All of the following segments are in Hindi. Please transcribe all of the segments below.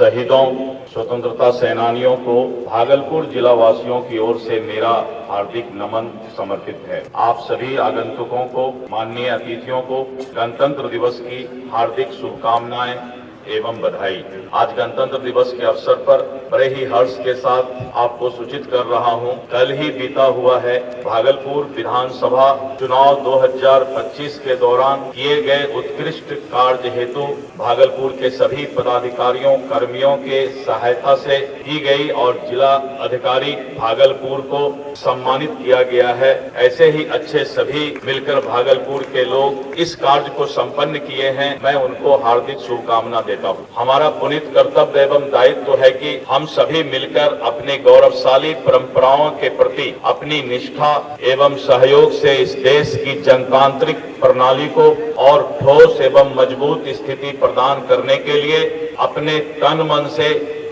शहीदों, स्वतंत्रता सेनानियों को भागलपुर जिला वासियों की ओर से मेरा हार्दिक नमन समर्पित है। आप सभी आगंतुकों को, माननीय अतिथियों को गणतंत्र दिवस की हार्दिक शुभकामनाएं एवं बधाई। आज गणतंत्र दिवस के अवसर पर बड़े ही हर्ष के साथ आपको सूचित कर रहा हूं, कल ही बीता हुआ है भागलपुर विधानसभा चुनाव 2025 के दौरान किए गए उत्कृष्ट कार्य हेतु भागलपुर के सभी पदाधिकारियों, कर्मियों के सहायता से की गई और जिला अधिकारी भागलपुर को सम्मानित किया गया है। ऐसे ही अच्छे सभी मिलकर भागलपुर के लोग इस कार्य को संपन्न किए हैं। मैं उनको हार्दिक शुभकामना देता हूं। हमारा पुनीत कर्तव्य एवं दायित्व है कि हम सभी मिलकर अपने गौरवशाली परंपराओं के प्रति अपनी निष्ठा एवं सहयोग से इस देश की जनतांत्रिक प्रणाली को और ठोस एवं मजबूत स्थिति प्रदान करने के लिए अपने तन मन से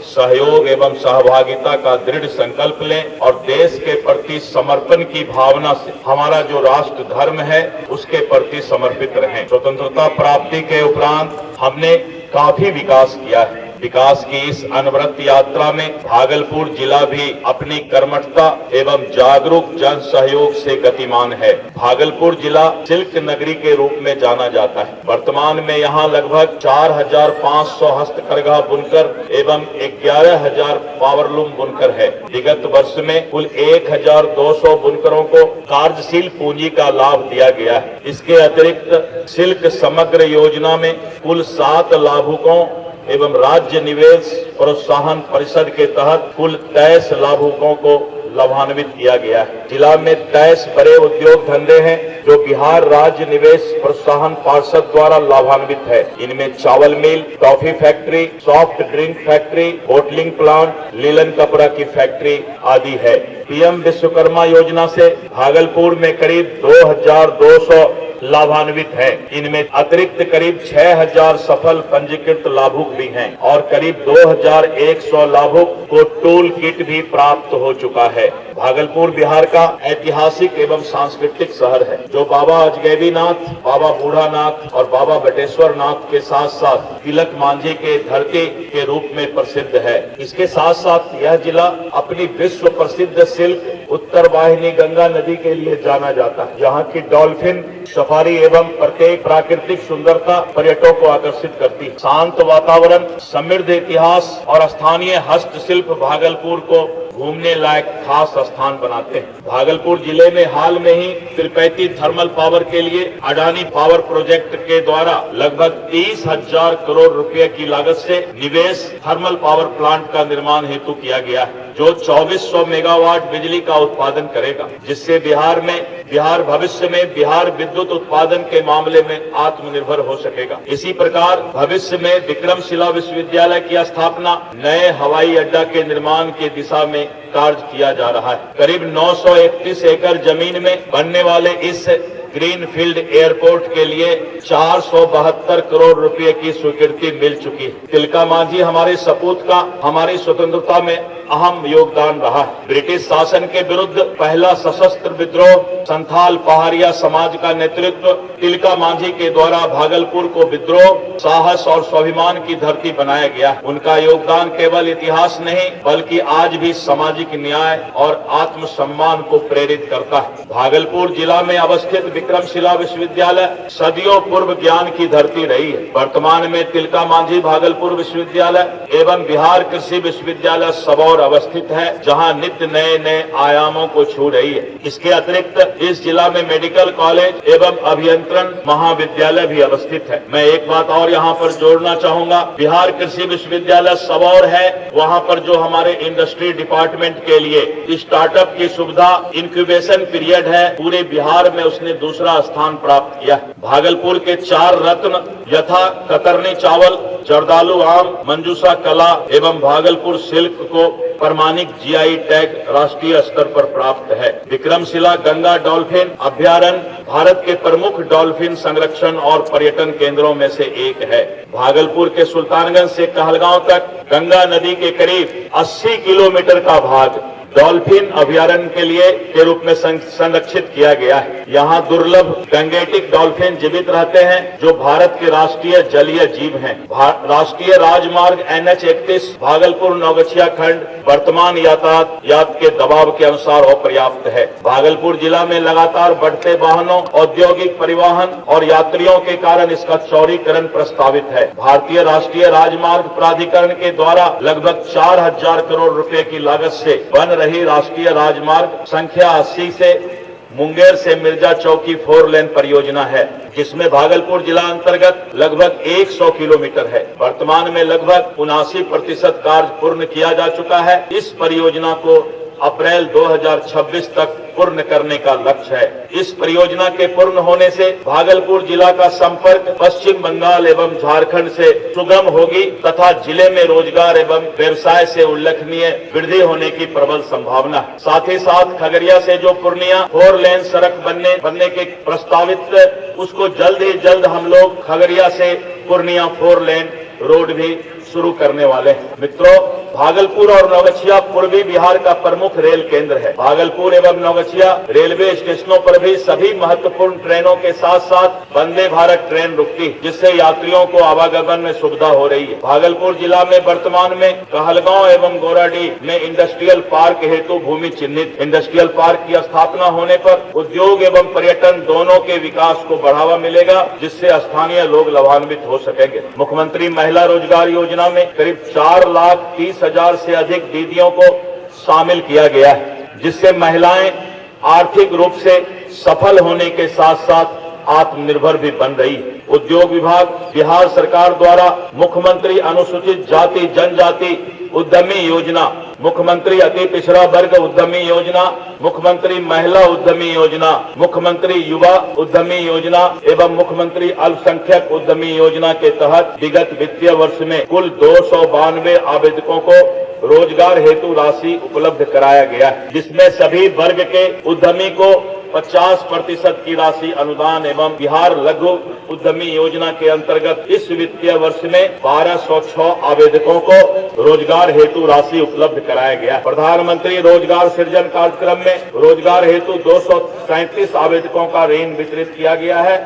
सहयोग एवं सहभागिता का दृढ़ संकल्प लें और देश के प्रति समर्पण की भावना से हमारा जो राष्ट्र धर्म है उसके प्रति समर्पित रहें। स्वतंत्रता प्राप्ति के उपरांत हमने काफी विकास किया है। विकास की इस अनवरत यात्रा में भागलपुर जिला भी अपनी कर्मठता एवं जागरूक जन सहयोग से गतिमान है। भागलपुर जिला सिल्क नगरी के रूप में जाना जाता है। वर्तमान में यहाँ लगभग 4,500 हस्तकरघा बुनकर एवं 11,000 पावरलूम बुनकर है। विगत वर्ष में कुल 1,200 बुनकरों को कार्यशील पूंजी का लाभ दिया गया है। इसके अतिरिक्त सिल्क समग्र योजना में कुल 7 लाभुकों एवं राज्य निवेश प्रोत्साहन परिषद के तहत कुल 23 लाभुकों को लाभान्वित किया गया है। जिला में 23 बड़े उद्योग धंधे हैं जो बिहार राज्य निवेश प्रोत्साहन पार्षद द्वारा लाभान्वित है। इनमें चावल mill, toffee factory, soft drink factory, bottling plant, linen कपड़ा की फैक्ट्री आदि है। पीएम विश्वकर्मा योजना से भागलपुर में करीब 2,200 लाभान्वित है। इनमें अतिरिक्त करीब 6,000 सफल पंजीकृत लाभुक भी हैं और करीब 2,100 लाभुक को टूल किट भी प्राप्त हो चुका है। भागलपुर बिहार का ऐतिहासिक एवं सांस्कृतिक शहर है जो बाबा अजगैबीनाथ, बाबा बूढ़ानाथ और बाबा बटेश्वर नाथ के साथ साथ तिलक मांझी के धरती के रूप में प्रसिद्ध है। इसके साथ साथ यह जिला अपनी विश्व प्रसिद्ध सिल्क उत्तर वाहिनी गंगा नदी के लिए जाना जाता है। यहाँ की डॉल्फिन सफारी एवं प्रत्येक प्राकृतिक सुंदरता पर्यटकों को आकर्षित करती है। शांत वातावरण, समृद्ध इतिहास और स्थानीय हस्तशिल्प भागलपुर को घूमने लायक खास स्थान बनाते हैं। भागलपुर जिले में हाल में ही तिरुपति थर्मल पावर के लिए अडानी पावर प्रोजेक्ट के द्वारा लगभग 30,000 करोड़ रुपए की लागत से निवेश थर्मल पावर प्लांट का निर्माण हेतु किया गया है जो 2400 मेगावाट बिजली का उत्पादन करेगा, जिससे बिहार भविष्य में बिहार विद्युत उत्पादन के मामले में आत्मनिर्भर हो सकेगा। इसी प्रकार भविष्य में विक्रमशिला विश्वविद्यालय की स्थापना, नए हवाई अड्डा के निर्माण की दिशा में कार्य किया जा रहा है। करीब 931 एकड़ जमीन में बनने वाले इस ग्रीनफील्ड एयरपोर्ट के लिए 472 करोड़ रुपए की स्वीकृति मिल चुकी है। तिलका मांझी हमारे सपूत का हमारी स्वतंत्रता में अहम योगदान रहा है। ब्रिटिश शासन के विरुद्ध पहला सशस्त्र विद्रोह संथाल पहाड़िया समाज का नेतृत्व तिलका मांझी के द्वारा भागलपुर को विद्रोह, साहस और स्वाभिमान की धरती बनाया गया। उनका योगदान केवल इतिहास नहीं बल्कि आज भी सामाजिक न्याय और आत्मसम्मान को प्रेरित करता है। भागलपुर जिला में अवस्थित विक्रमशिला विश्वविद्यालय सदियों पूर्व ज्ञान की धरती रही है। वर्तमान में तिलका मांझी भागलपुर विश्वविद्यालय एवं बिहार कृषि विश्वविद्यालय सबौर अवस्थित है, जहां नित्य नए आयामों को छू रही है। इसके अतिरिक्त इस जिला में मेडिकल कॉलेज एवं अभियंत्रण महाविद्यालय भी अवस्थित है। मैं एक बात और यहाँ पर जोड़ना चाहूंगा, बिहार कृषि विश्वविद्यालय सबौर है, वहाँ पर जो हमारे इंडस्ट्री डिपार्टमेंट के लिए स्टार्टअप की सुविधा, इंक्यूबेशन पीरियड है, पूरे बिहार में उसने दूसरा स्थान प्राप्त किया। भागलपुर के 4 रत्न यथा कतरनी चावल, जर्दालू आम, मंजूषा कला एवं भागलपुर सिल्क को प्रमाणिक जीआई टैग राष्ट्रीय स्तर पर प्राप्त है। विक्रमशिला गंगा डॉल्फिन अभ्यारण्य भारत के प्रमुख डॉल्फिन संरक्षण और पर्यटन केंद्रों में से एक है। भागलपुर के सुल्तानगंज से कहलगांव तक गंगा नदी के करीब 80 किलोमीटर का भाग डॉल्फिन अभयारण्य के रूप में संरक्षित किया गया है। यहाँ दुर्लभ गंगेटिक डॉल्फिन जीवित रहते हैं, जो भारत के राष्ट्रीय जलीय जीव हैं। राष्ट्रीय राजमार्ग NH 31 भागलपुर नौगछिया खंड वर्तमान यातायात के दबाव के अनुसार अपर्याप्त है। भागलपुर जिला में लगातार बढ़ते वाहनों, औद्योगिक परिवहन और यात्रियों के कारण इसका चौड़ीकरण प्रस्तावित है। भारतीय राष्ट्रीय राजमार्ग प्राधिकरण के द्वारा लगभग 4000 करोड़ रुपए की लागत से बन रही राष्ट्रीय राजमार्ग संख्या 80 से मुंगेर से मिर्जा चौकी 4 लेन परियोजना है, जिसमें भागलपुर जिला अंतर्गत लगभग 100 किलोमीटर है। वर्तमान में लगभग 79% कार्य पूर्ण किया जा चुका है। इस परियोजना को अप्रैल 2026 तक पूर्ण करने का लक्ष्य है। इस परियोजना के पूर्ण होने से भागलपुर जिला का संपर्क पश्चिम बंगाल एवं झारखंड से सुगम होगी तथा जिले में रोजगार एवं व्यवसाय से उल्लेखनीय वृद्धि होने की प्रबल संभावना है। साथ ही साथ खगड़िया से जो पूर्णिया 4 लेन सड़क बनने के प्रस्तावित, उसको जल्द ही जल्द हम लोग खगड़िया से पूर्णिया 4 लेन रोड भी शुरू करने वाले हैं। मित्रों, भागलपुर और नौगछिया पूर्वी बिहार का प्रमुख रेल केंद्र है। भागलपुर एवं नौगछिया रेलवे स्टेशनों पर भी सभी महत्वपूर्ण ट्रेनों के साथ साथ वंदे भारत ट्रेन रुकती है, जिससे यात्रियों को आवागमन में सुविधा हो रही है। भागलपुर जिला में वर्तमान में कहलगांव एवं गोराडीह में इंडस्ट्रियल पार्क हेतु भूमि चिन्हित। इंडस्ट्रियल पार्क की स्थापना होने पर उद्योग एवं पर्यटन दोनों के विकास को बढ़ावा मिलेगा, जिससे स्थानीय लोग लाभान्वित हो सकेंगे। मुख्यमंत्री महिला रोजगार योजना में करीब 4,30,000 से अधिक दीदियों को शामिल किया गया है, जिससे महिलाएं आर्थिक रूप से सफल होने के साथ साथ आत्मनिर्भर भी बन रही है। उद्योग विभाग बिहार सरकार द्वारा मुख्यमंत्री अनुसूचित जाति जनजाति उद्यमी योजना, मुख्यमंत्री अति पिछड़ा वर्ग उद्यमी योजना, मुख्यमंत्री महिला उद्यमी योजना, मुख्यमंत्री युवा उद्यमी योजना एवं मुख्यमंत्री अल्पसंख्यक उद्यमी योजना के तहत विगत वित्तीय वर्ष में कुल 292 आवेदकों को रोजगार हेतु राशि उपलब्ध कराया गया है, जिसमें सभी वर्ग के उद्यमी को 50% की राशि अनुदान एवं बिहार लघु उद्यमी योजना के अंतर्गत इस वित्तीय वर्ष में 1206 आवेदकों को रोजगार हेतु राशि उपलब्ध कराया गया। प्रधानमंत्री रोजगार सृजन कार्यक्रम में रोजगार हेतु 237 आवेदकों का ऋण वितरित किया गया है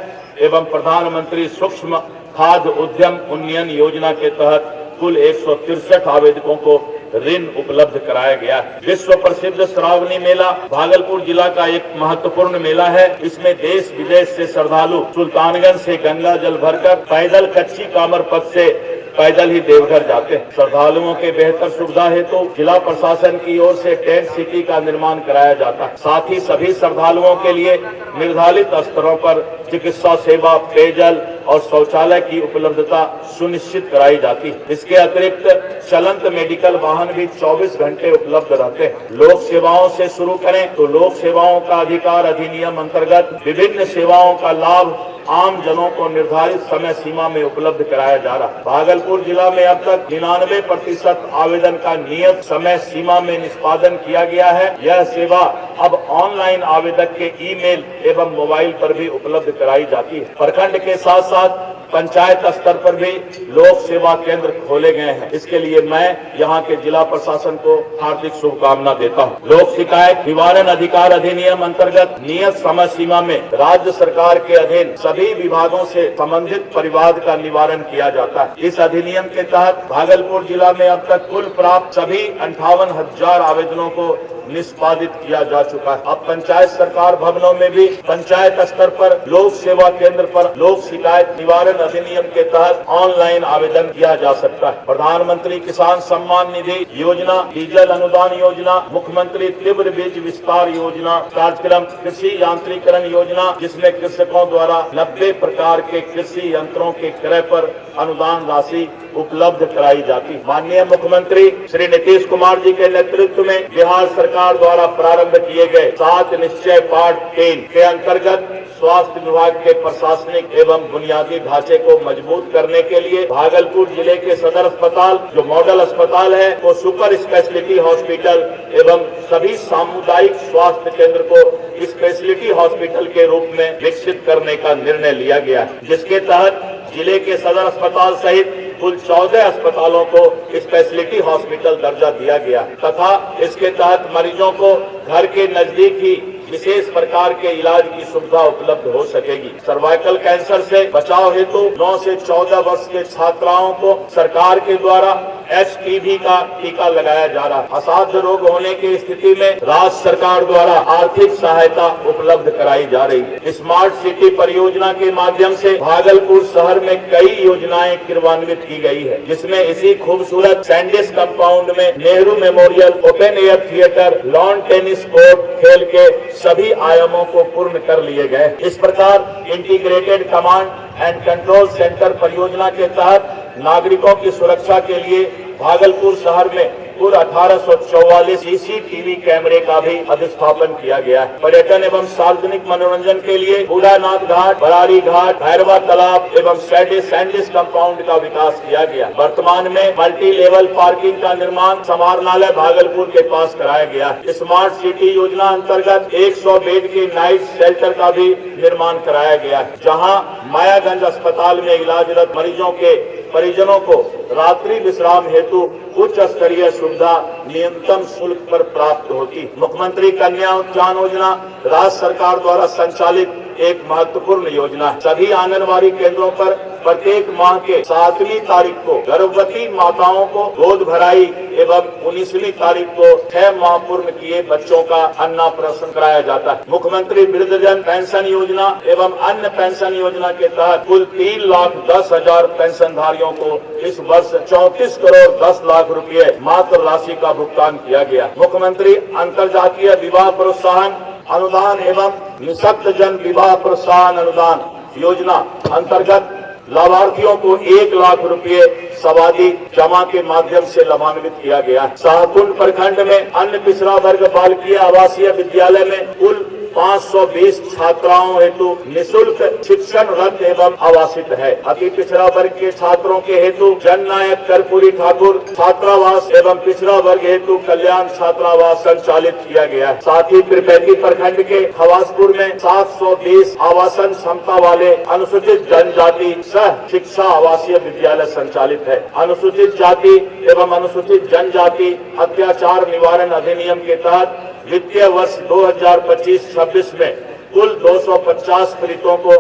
एवं प्रधानमंत्री सूक्ष्म खाद्य उद्यम उन्नयन योजना के तहत कुल 163 आवेदकों को ऋण उपलब्ध कराया गया है। विश्व प्रसिद्ध श्रावणी मेला भागलपुर जिला का एक महत्वपूर्ण मेला है। इसमें देश विदेश से श्रद्धालु सुल्तानगंज से गंगा जल भरकर पैदल कच्ची कामर पथ से पैदल ही देवघर जाते हैं। श्रद्धालुओं के बेहतर सुविधा हेतु जिला प्रशासन की ओर से टेंट सिटी का निर्माण कराया जाता है। साथ ही सभी श्रद्धालुओं के लिए निर्धारित स्तरों पर चिकित्सा सेवा, पेयजल और शौचालय की उपलब्धता सुनिश्चित कराई जाती है। इसके अतिरिक्त चलंत मेडिकल वाहन भी 24 घंटे उपलब्ध रहते हैं। लोक सेवाओं से शुरू करें तो लोक सेवाओं का अधिकार अधिनियम अंतर्गत विभिन्न सेवाओं का लाभ आम जनों को निर्धारित समय सीमा में उपलब्ध कराया जा रहा है। भागलपुर जिला में अब तक 99% आवेदन का नियत समय सीमा में निष्पादन किया गया है। यह सेवा अब ऑनलाइन आवेदक के ईमेल एवं मोबाइल पर भी उपलब्ध कराई जाती है। प्रखंड के साथ साथ पंचायत स्तर पर भी लोक सेवा केंद्र खोले गए हैं। इसके लिए मैं यहाँ के जिला प्रशासन को हार्दिक शुभकामना देता हूँ। लोक शिकायत निवारण अधिकार अधिनियम अंतर्गत नियत समय सीमा में राज्य सरकार के अधीन सभी विभागों से संबंधित परिवाद का निवारण किया जाता है। इस अधिनियम के तहत भागलपुर जिला में अब तक कुल प्राप्त सभी 58,000 आवेदनों को निष्पादित किया जा चुका है। अब पंचायत सरकार भवनों में भी पंचायत स्तर पर लोक सेवा केंद्र पर लोक शिकायत निवारण अधिनियम के तहत ऑनलाइन आवेदन किया जा सकता है। प्रधानमंत्री किसान सम्मान निधि योजना, डीजल अनुदान योजना, मुख्यमंत्री तीव्र बीज विस्तार योजना कार्यक्रम, कृषि यांत्रिकरण योजना, जिसमें कृषकों द्वारा 90 प्रकार के कृषि यंत्रों के क्रय पर अनुदान राशि उपलब्ध कराई जाती। माननीय मुख्यमंत्री श्री नीतीश कुमार जी के नेतृत्व में बिहार सरकार द्वारा प्रारंभ किए गए 7 निश्चय पार्ट 3 के अंतर्गत स्वास्थ्य विभाग के प्रशासनिक एवं बुनियादी ढांचे को मजबूत करने के लिए भागलपुर जिले के सदर अस्पताल जो मॉडल अस्पताल है वो सुपर स्पेशलिटी हॉस्पिटल एवं सभी सामुदायिक स्वास्थ्य केंद्र को स्पेशलिटी हॉस्पिटल के रूप में विकसित करने का निर्णय लिया गया है, जिसके तहत जिले के सदर अस्पताल सहित कुल 14 अस्पतालों को स्पेशलिटी हॉस्पिटल दर्जा दिया गया तथा इसके तहत मरीजों को घर के नजदीक ही विशेष प्रकार के इलाज की सुविधा उपलब्ध हो सकेगी। सर्वाइकल कैंसर से बचाव हेतु 9 से 14 वर्ष के छात्राओं को सरकार के द्वारा HPV का टीका लगाया जा रहा है। असाध्य रोग होने की स्थिति में राज्य सरकार द्वारा आर्थिक सहायता उपलब्ध कराई जा रही है। स्मार्ट सिटी परियोजना के माध्यम से भागलपुर शहर में कई योजनाएं क्रियान्वित की गई है, जिसमें इसी खूबसूरत सैंडिस कंपाउंड में Nehru memorial, open air theatre, lawn tennis court, खेल के सभी आयामों को पूर्ण कर लिए गए। इस प्रकार integrated command and control centre परियोजना के तहत नागरिकों की सुरक्षा के लिए भागलपुर शहर में कुल 1844 CCTV कैमरे का भी अधिस्थापन किया गया है। पर्यटन एवं सार्वजनिक मनोरंजन के लिए बूढ़ानाथ घाट, बरारी घाट, भैरवा तालाब एवं सैंडिस कंपाउंड का विकास किया गया। वर्तमान में मल्टी लेवल पार्किंग का निर्माण समाहरणालय भागलपुर के पास कराया गया है। स्मार्ट सिटी योजना अंतर्गत 100 बेड के नाइट शेल्टर का भी निर्माण कराया गया है, जहां मायागंज अस्पताल में इलाजरत मरीजों के परिजनों को रात्रि विश्राम हेतु उच्च स्तरीय सुविधा न्यूनतम शुल्क पर प्राप्त होती। मुख्यमंत्री कन्या उत्थान योजना राज्य सरकार द्वारा संचालित एक महत्वपूर्ण योजना है। सभी आंगनबाड़ी केंद्रों पर प्रत्येक माह के 7वीं तारीख को गर्भवती माताओं को गोद भराई एवं 19वीं तारीख को 6 माह पूर्ण किए बच्चों का अन्नप्राशन कराया जाता है। मुख्यमंत्री वृद्धजन पेंशन योजना एवं अन्य पेंशन योजना के तहत कुल 3,10,000 पेंशनधारियों को इस वर्ष 34 करोड़ 10 लाख रुपए मात्र राशि का भुगतान किया गया। मुख्यमंत्री अंतर्जातीय विवाह प्रोत्साहन अनुदान एवं निःशक्त जन विवाह प्रोत्साहन अनुदान योजना अंतर्गत लाभार्थियों को 1 लाख रुपए सवादी जमा के माध्यम से लाभान्वित किया गया। शाहकुंड प्रखंड में अन्य पिछड़ा वर्ग बालिका आवासीय विद्यालय में कुल 520 छात्राओं हेतु निःशुल्क शिक्षण रद्द एवं आवासित है। अति पिछड़ा वर्ग के छात्रों के हेतु जननायक कर्पूरी ठाकुर छात्रावास एवं पिछड़ा वर्ग हेतु कल्याण छात्रावास संचालित किया गया है। साथ ही त्रिपेटी प्रखंड के खवासपुर में 720 आवासन क्षमता वाले अनुसूचित जनजाति सह शिक्षा आवासीय विद्यालय संचालित है। अनुसूचित जाति एवं अनुसूचित जनजाति अत्याचार निवारण अधिनियम के तहत वित्तीय वर्ष 2025-26 में कुल 250 पीड़ितों को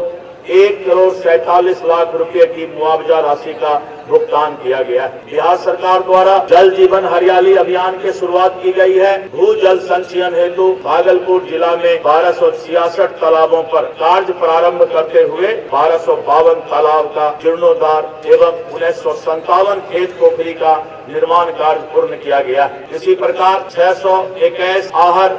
1 करोड़ 47 लाख रुपए की मुआवजा राशि का भुगतान किया गया है। बिहार सरकार द्वारा जल जीवन हरियाली अभियान की शुरुआत की गई है। भू जल संचयन हेतु भागलपुर जिला में 1266 तालाबों पर कार्य प्रारंभ करते हुए 1252 तालाब का जीर्णोद्धार एवं 1957 खेत पोखरी का निर्माण कार्य पूर्ण किया गया। इसी प्रकार 621 आहर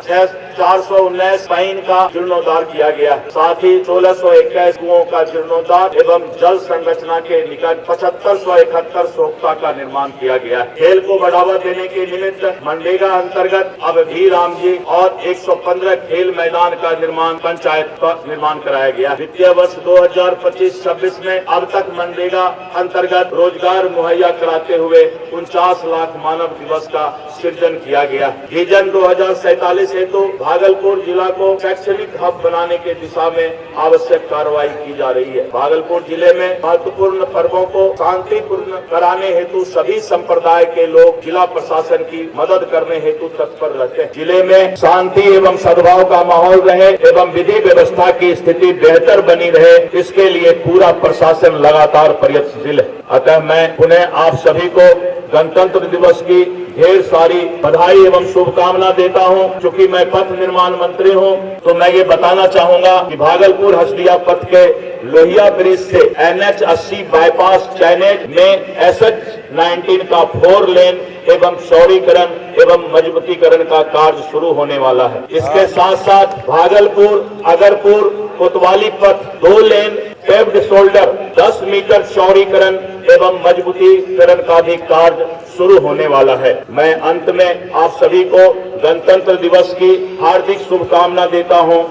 419 पाइन का जीर्णोद्धार किया गया। साथ ही 1621 कुओं का जीर्णोद्धार एवं जल संरचना के निकट 7571 सोख्ता का निर्माण किया गया। खेल को बढ़ावा देने के निमित्त मनरेगा अंतर्गत अब भी राम जी और 115 खेल मैदान का निर्माण पंचायत का निर्माण कराया गया। वित्तीय वर्ष 2025-26 में अब तक मनरेगा अंतर्गत रोजगार मुहैया कराते हुए 49 लाख मानव दिवस का सृजन किया गया। विजन 2047 हेतु भागलपुर जिला को शैक्षणिक हब बनाने के दिशा में आवश्यक कार्रवाई की जा रही है। भागलपुर जिले में महत्वपूर्ण पर्वों को शांतिपूर्ण कराने हेतु सभी संप्रदाय के लोग जिला प्रशासन की मदद करने हेतु तत्पर रहते हैं। जिले में शांति एवं सद्भाव का माहौल रहे एवं विधि व्यवस्था की स्थिति बेहतर बनी रहे, इसके लिए पूरा प्रशासन लगातार प्रयत्नशील है। अतः मैं पुनः आप सभी को गणतंत्र दिवस की ढेर सारी बधाई एवं शुभकामना देता हूं। चूंकि मैं पथ निर्माण मंत्री हूं, तो मैं ये बताना चाहूंगा कि भागलपुर हसदिया पथ के लोहिया ब्रिज से NH 80 बाईपास चैनेज में SH19 का 4 लेन एवं चौड़ीकरण एवं मजबूतीकरण का कार्य शुरू होने वाला है। इसके साथ साथ भागलपुर अगरपुर कोतवाली पथ 2 लेन पेव्ड शोल्डर 10 मीटर चौड़ीकरण एवं मजबूतीकरण का भी कार्य शुरू होने वाला है। मैं अंत में आप सभी को गणतंत्र दिवस की हार्दिक शुभकामना देता हूं।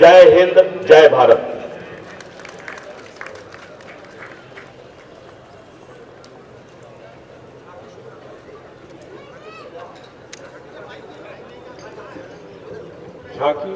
जय हिंद, जय भारत। झांकी